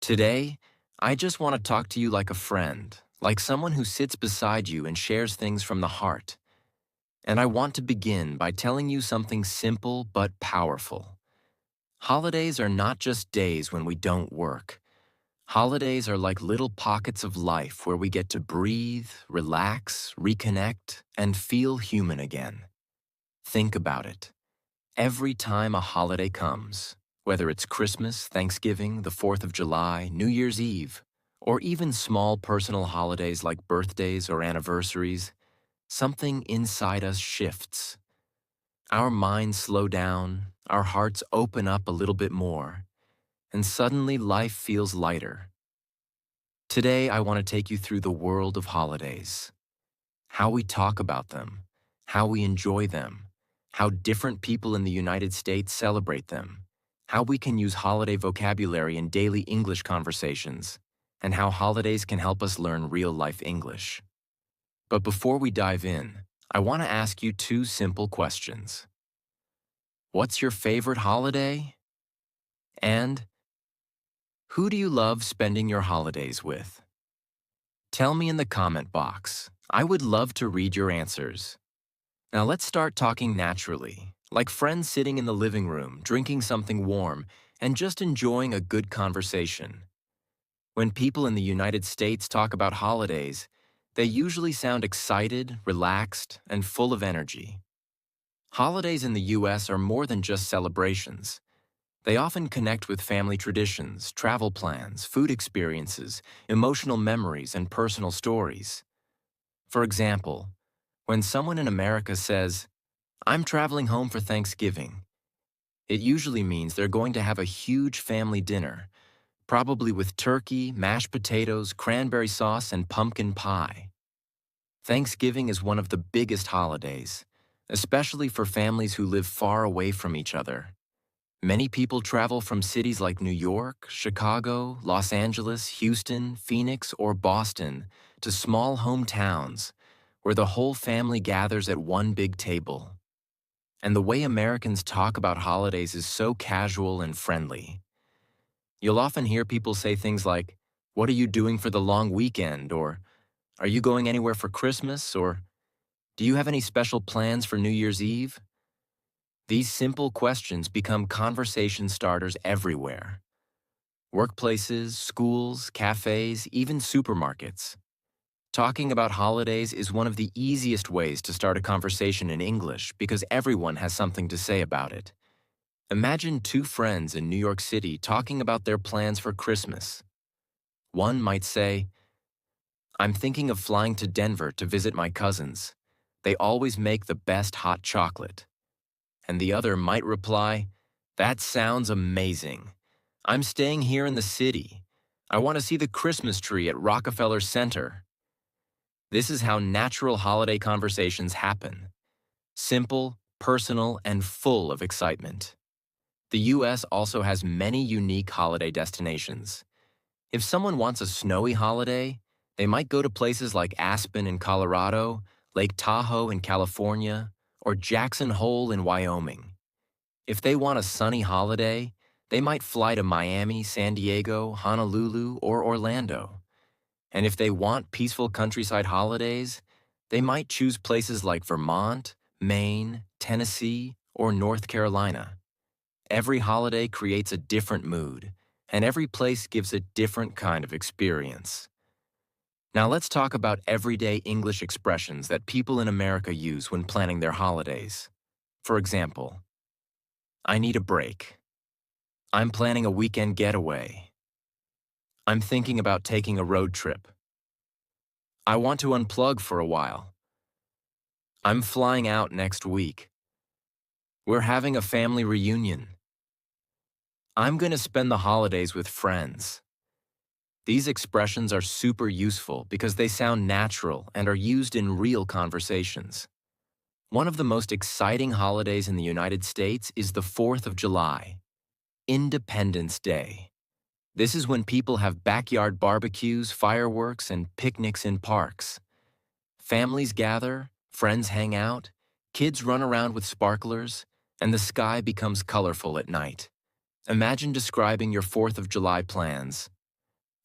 Today, I just want to talk to you like a friend, like someone who sits beside you and shares things from the heart. And I want to begin by telling you something simple but powerful. Holidays are not just days when we don't work. Holidays are like little pockets of life where we get to breathe, relax, reconnect, and feel human again. Think about it. Every time a holiday comes, whether it's Christmas, Thanksgiving, the 4th of July, New Year's Eve, or even small personal holidays like birthdays or anniversaries, something inside us shifts. Our minds slow down, our hearts open up a little bit more, and suddenly life feels lighter. Today, I want to take you through the world of holidays, how we talk about them, how we enjoy them, how different people in the United States celebrate them, how we can use holiday vocabulary in daily English conversations, and how holidays can help us learn real-life English. But before we dive in, I want to ask you two simple questions. What's your favorite holiday? And who do you love spending your holidays with? Tell me in the comment box. I would love to read your answers. Now let's start talking naturally, like friends sitting in the living room, drinking something warm, and just enjoying a good conversation. When people in the United States talk about holidays, they usually sound excited, relaxed, and full of energy. Holidays in the US are more than just celebrations. They often connect with family traditions, travel plans, food experiences, emotional memories, and personal stories. For example, when someone in America says, "I'm traveling home for Thanksgiving," it usually means they're going to have a huge family dinner, probably with turkey, mashed potatoes, cranberry sauce, and pumpkin pie. Thanksgiving is one of the biggest holidays, especially for families who live far away from each other. Many people travel from cities like New York, Chicago, Los Angeles, Houston, Phoenix, or Boston to small hometowns where the whole family gathers at one big table. And the way Americans talk about holidays is so casual and friendly. You'll often hear people say things like, "What are you doing for the long weekend?" or "Are you going anywhere for Christmas?" or "Do you have any special plans for New Year's Eve?" These simple questions become conversation starters everywhere. Workplaces, schools, cafes, even supermarkets. Talking about holidays is one of the easiest ways to start a conversation in English because everyone has something to say about it. Imagine two friends in New York City talking about their plans for Christmas. One might say, "I'm thinking of flying to Denver to visit my cousins. They always make the best hot chocolate." And the other might reply, "That sounds amazing. I'm staying here in the city. I want to see the Christmas tree at Rockefeller Center." This is how natural holiday conversations happen. Simple, personal, and full of excitement. The US also has many unique holiday destinations. If someone wants a snowy holiday, they might go to places like Aspen in Colorado, Lake Tahoe in California, or Jackson Hole in Wyoming. If they want a sunny holiday, they might fly to Miami, San Diego, Honolulu, or Orlando. And if they want peaceful countryside holidays, they might choose places like Vermont, Maine, Tennessee, or North Carolina. Every holiday creates a different mood, and every place gives a different kind of experience. Now let's talk about everyday English expressions that people in America use when planning their holidays. For example, "I need a break." "I'm planning a weekend getaway." "I'm thinking about taking a road trip." "I want to unplug for a while." "I'm flying out next week." "We're having a family reunion." "I'm going to spend the holidays with friends." These expressions are super useful because they sound natural and are used in real conversations. One of the most exciting holidays in the United States is the 4th of July, Independence Day. This is when people have backyard barbecues, fireworks, and picnics in parks. Families gather, friends hang out, kids run around with sparklers, and the sky becomes colorful at night. Imagine describing your 4th of July plans.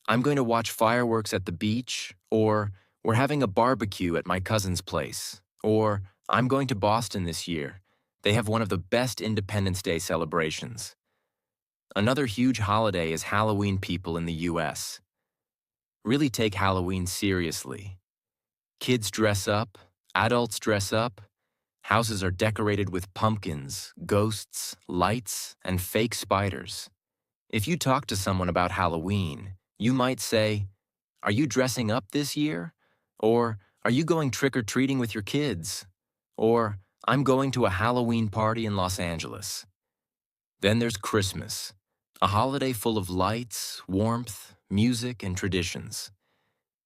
I'm going to watch fireworks at the beach, or we're having a barbecue at my cousin's place, or I'm going to Boston this year. They have one of the best Independence Day celebrations. Another huge holiday is Halloween. People in the US really take Halloween seriously. Kids dress up, adults dress up, houses are decorated with pumpkins, ghosts, lights, and fake spiders. If you talk to someone about Halloween, you might say, "Are you dressing up this year?" Or, "Are you going trick-or-treating with your kids?" Or, "I'm going to a Halloween party in Los Angeles." Then there's Christmas, a holiday full of lights, warmth, music, and traditions.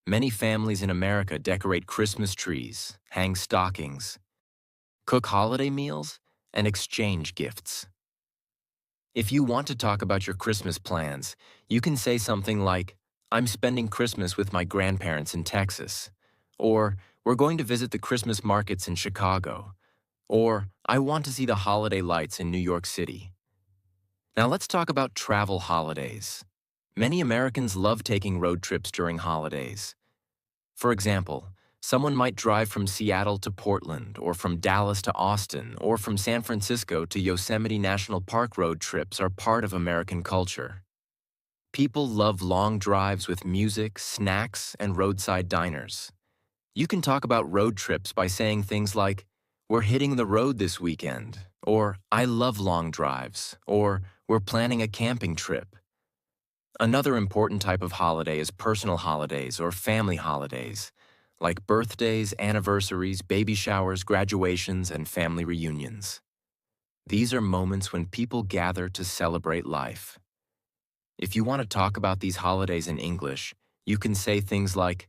Many families in America decorate Christmas trees, hang stockings, cook holiday meals, and exchange gifts. If you want to talk about your Christmas plans, you can say something like, "I'm spending Christmas with my grandparents in Texas," or "We're going to visit the Christmas markets in Chicago," or "I want to see the holiday lights in New York City." Now let's talk about travel holidays. Many Americans love taking road trips during holidays. For example, someone might drive from Seattle to Portland, or from Dallas to Austin, or from San Francisco to Yosemite National Park. Road trips are part of American culture. People love long drives with music, snacks, and roadside diners. You can talk about road trips by saying things like, "We're hitting the road this weekend," or "I love long drives," or "We're planning a camping trip." Another important type of holiday is personal holidays or family holidays, like birthdays, anniversaries, baby showers, graduations, and family reunions. These are moments when people gather to celebrate life. If you want to talk about these holidays in English, you can say things like,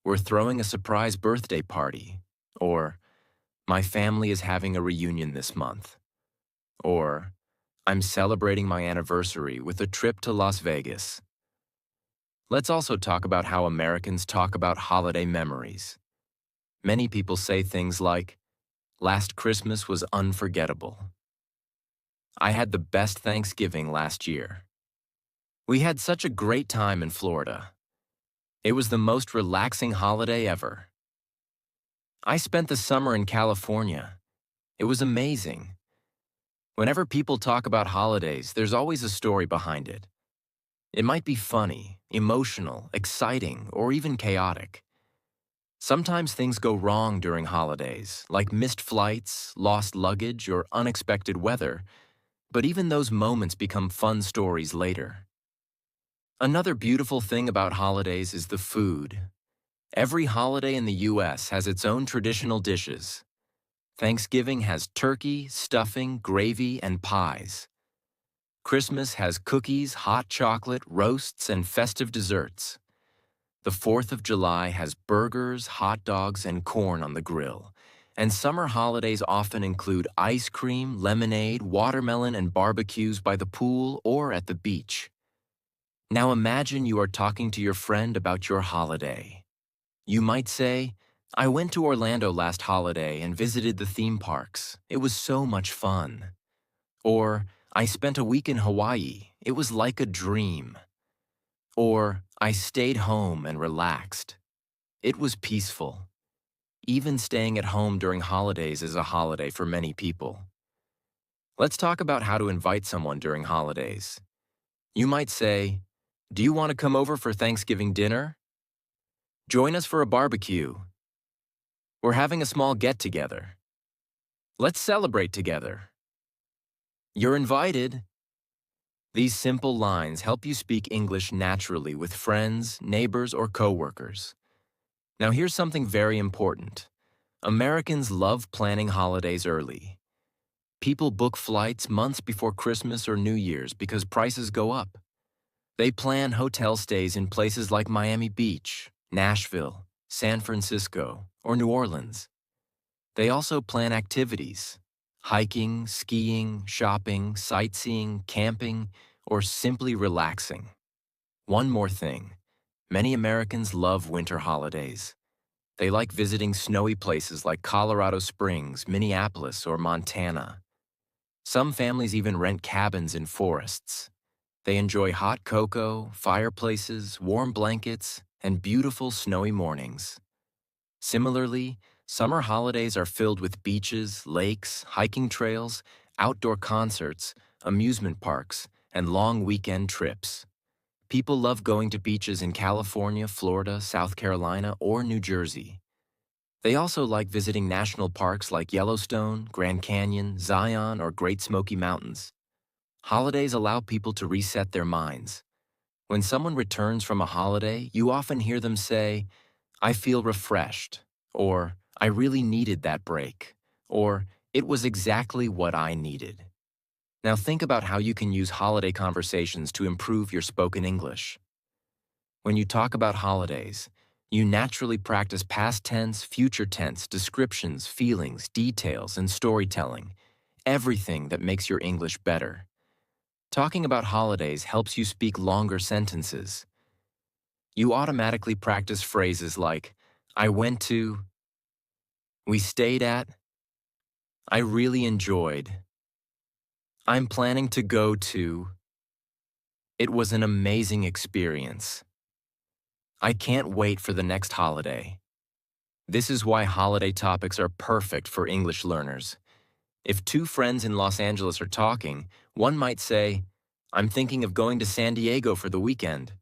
"We're throwing a surprise birthday party," or "My family is having a reunion this month," or "I'm celebrating my anniversary with a trip to Las Vegas." Let's also talk about how Americans talk about holiday memories. Many people say things like, "Last Christmas was unforgettable." "I had the best Thanksgiving last year." "We had such a great time in Florida." "It was the most relaxing holiday ever." "I spent the summer in California. It was amazing." Whenever people talk about holidays, there's always a story behind it. It might be funny, emotional, exciting, or even chaotic. Sometimes things go wrong during holidays, like missed flights, lost luggage, or unexpected weather, but even those moments become fun stories later. Another beautiful thing about holidays is the food. Every holiday in the US has its own traditional dishes. Thanksgiving has turkey, stuffing, gravy, and pies. Christmas has cookies, hot chocolate, roasts, and festive desserts. The 4th of July has burgers, hot dogs, and corn on the grill. And summer holidays often include ice cream, lemonade, watermelon, and barbecues by the pool or at the beach. Now imagine you are talking to your friend about your holiday. You might say, "I went to Orlando last holiday and visited the theme parks. It was so much fun." Or, "I spent a week in Hawaii. It was like a dream." Or, "I stayed home and relaxed. It was peaceful." Even staying at home during holidays is a holiday for many people. Let's talk about how to invite someone during holidays. You might say, "Do you want to come over for Thanksgiving dinner? Join us for a barbecue. We're having a small get-together. Let's celebrate together. You're invited." These simple lines help you speak English naturally with friends, neighbors, or coworkers. Now here's something very important. Americans love planning holidays early. People book flights months before Christmas or New Year's because prices go up. They plan hotel stays in places like Miami Beach, Nashville, San Francisco, or New Orleans. They also plan activities: hiking, skiing, shopping, sightseeing, camping, or simply relaxing. One more thing. Many Americans love winter holidays. They like visiting snowy places like Colorado Springs, Minneapolis, or Montana. Some families even rent cabins in forests. They enjoy hot cocoa, fireplaces, warm blankets, and beautiful snowy mornings. Similarly, summer holidays are filled with beaches, lakes, hiking trails, outdoor concerts, amusement parks, and long weekend trips. People love going to beaches in California, Florida, South Carolina, or New Jersey. They also like visiting national parks like Yellowstone, Grand Canyon, Zion, or Great Smoky Mountains. Holidays allow people to reset their minds. When someone returns from a holiday, you often hear them say, "I feel refreshed," or "I really needed that break," or "It was exactly what I needed." Now think about how you can use holiday conversations to improve your spoken English. When you talk about holidays, you naturally practice past tense, future tense, descriptions, feelings, details, and storytelling, everything that makes your English better. Talking about holidays helps you speak longer sentences. You automatically practice phrases like, "I went to," "we stayed at," "I really enjoyed," "I'm planning to go to," "It was an amazing experience," "I can't wait for the next holiday." This is why holiday topics are perfect for English learners. If two friends in Los Angeles are talking, one might say, "I'm thinking of going to San Diego for the weekend."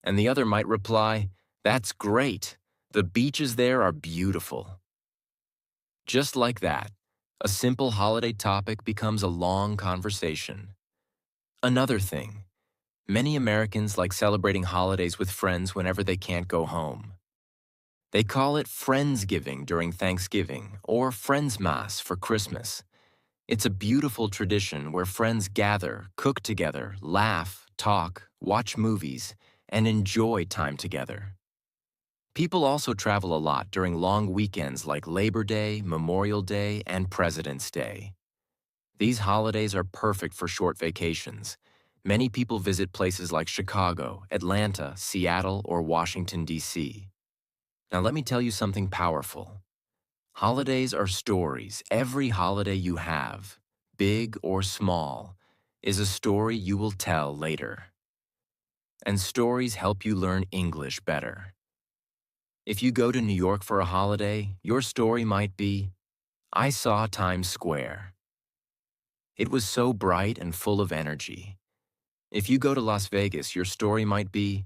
And the other might reply, "That's great. The beaches there are beautiful." Just like that, a simple holiday topic becomes a long conversation. Another thing, many Americans like celebrating holidays with friends whenever they can't go home. They call it Friendsgiving during Thanksgiving or Friendsmas for Christmas. It's a beautiful tradition where friends gather, cook together, laugh, talk, watch movies, and enjoy time together. People also travel a lot during long weekends like Labor Day, Memorial Day, and President's Day. These holidays are perfect for short vacations. Many people visit places like Chicago, Atlanta, Seattle, or Washington, D.C. Now let me tell you something powerful. Holidays are stories. Every holiday you have, big or small, is a story you will tell later. And stories help you learn English better. If you go to New York for a holiday, your story might be, "I saw Times Square. It was so bright and full of energy." If you go to Las Vegas, your story might be,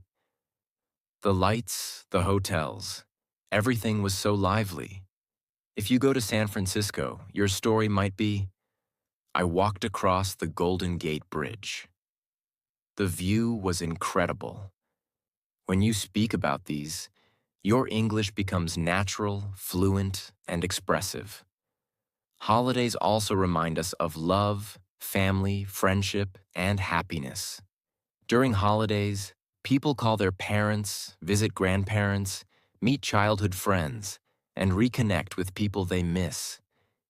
"The lights, the hotels, everything was so lively." If you go to San Francisco, your story might be, "I walked across the Golden Gate Bridge. The view was incredible." When you speak about these, your English becomes natural, fluent, and expressive. Holidays also remind us of love, family, friendship, and happiness. During holidays, people call their parents, visit grandparents, meet childhood friends, and reconnect with people they miss.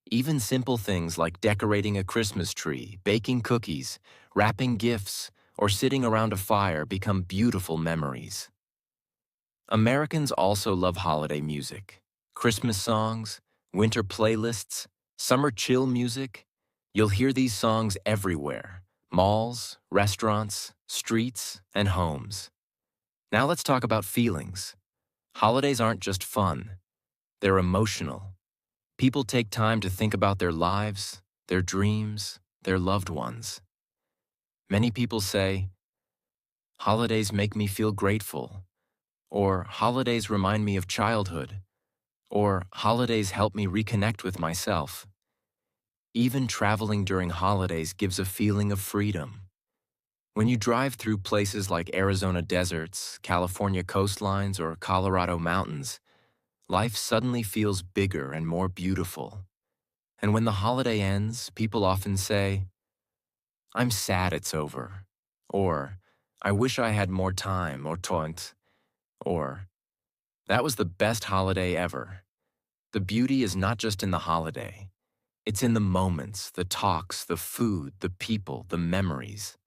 Even simple things like decorating a Christmas tree, baking cookies, wrapping gifts, or sitting around a fire become beautiful memories. Americans also love holiday music. Christmas songs, winter playlists, summer chill music. You'll hear these songs everywhere: malls, restaurants, streets, and homes. Now let's talk about feelings. Holidays aren't just fun, they're emotional. People take time to think about their lives, their dreams, their loved ones. Many people say, "Holidays make me feel grateful," or "Holidays remind me of childhood," or "Holidays help me reconnect with myself." Even traveling during holidays gives a feeling of freedom. When you drive through places like Arizona deserts, California coastlines, or Colorado mountains, life suddenly feels bigger and more beautiful. And when the holiday ends, people often say, "I'm sad it's over," or "I wish I had more time," or "Tont," or "That was the best holiday ever." The beauty is not just in the holiday. It's in the moments, the talks, the food, the people, the memories.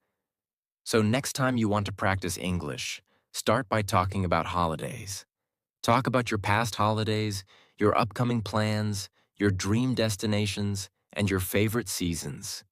So next time you want to practice English, start by talking about holidays. Talk about your past holidays, your upcoming plans, your dream destinations, and your favorite seasons.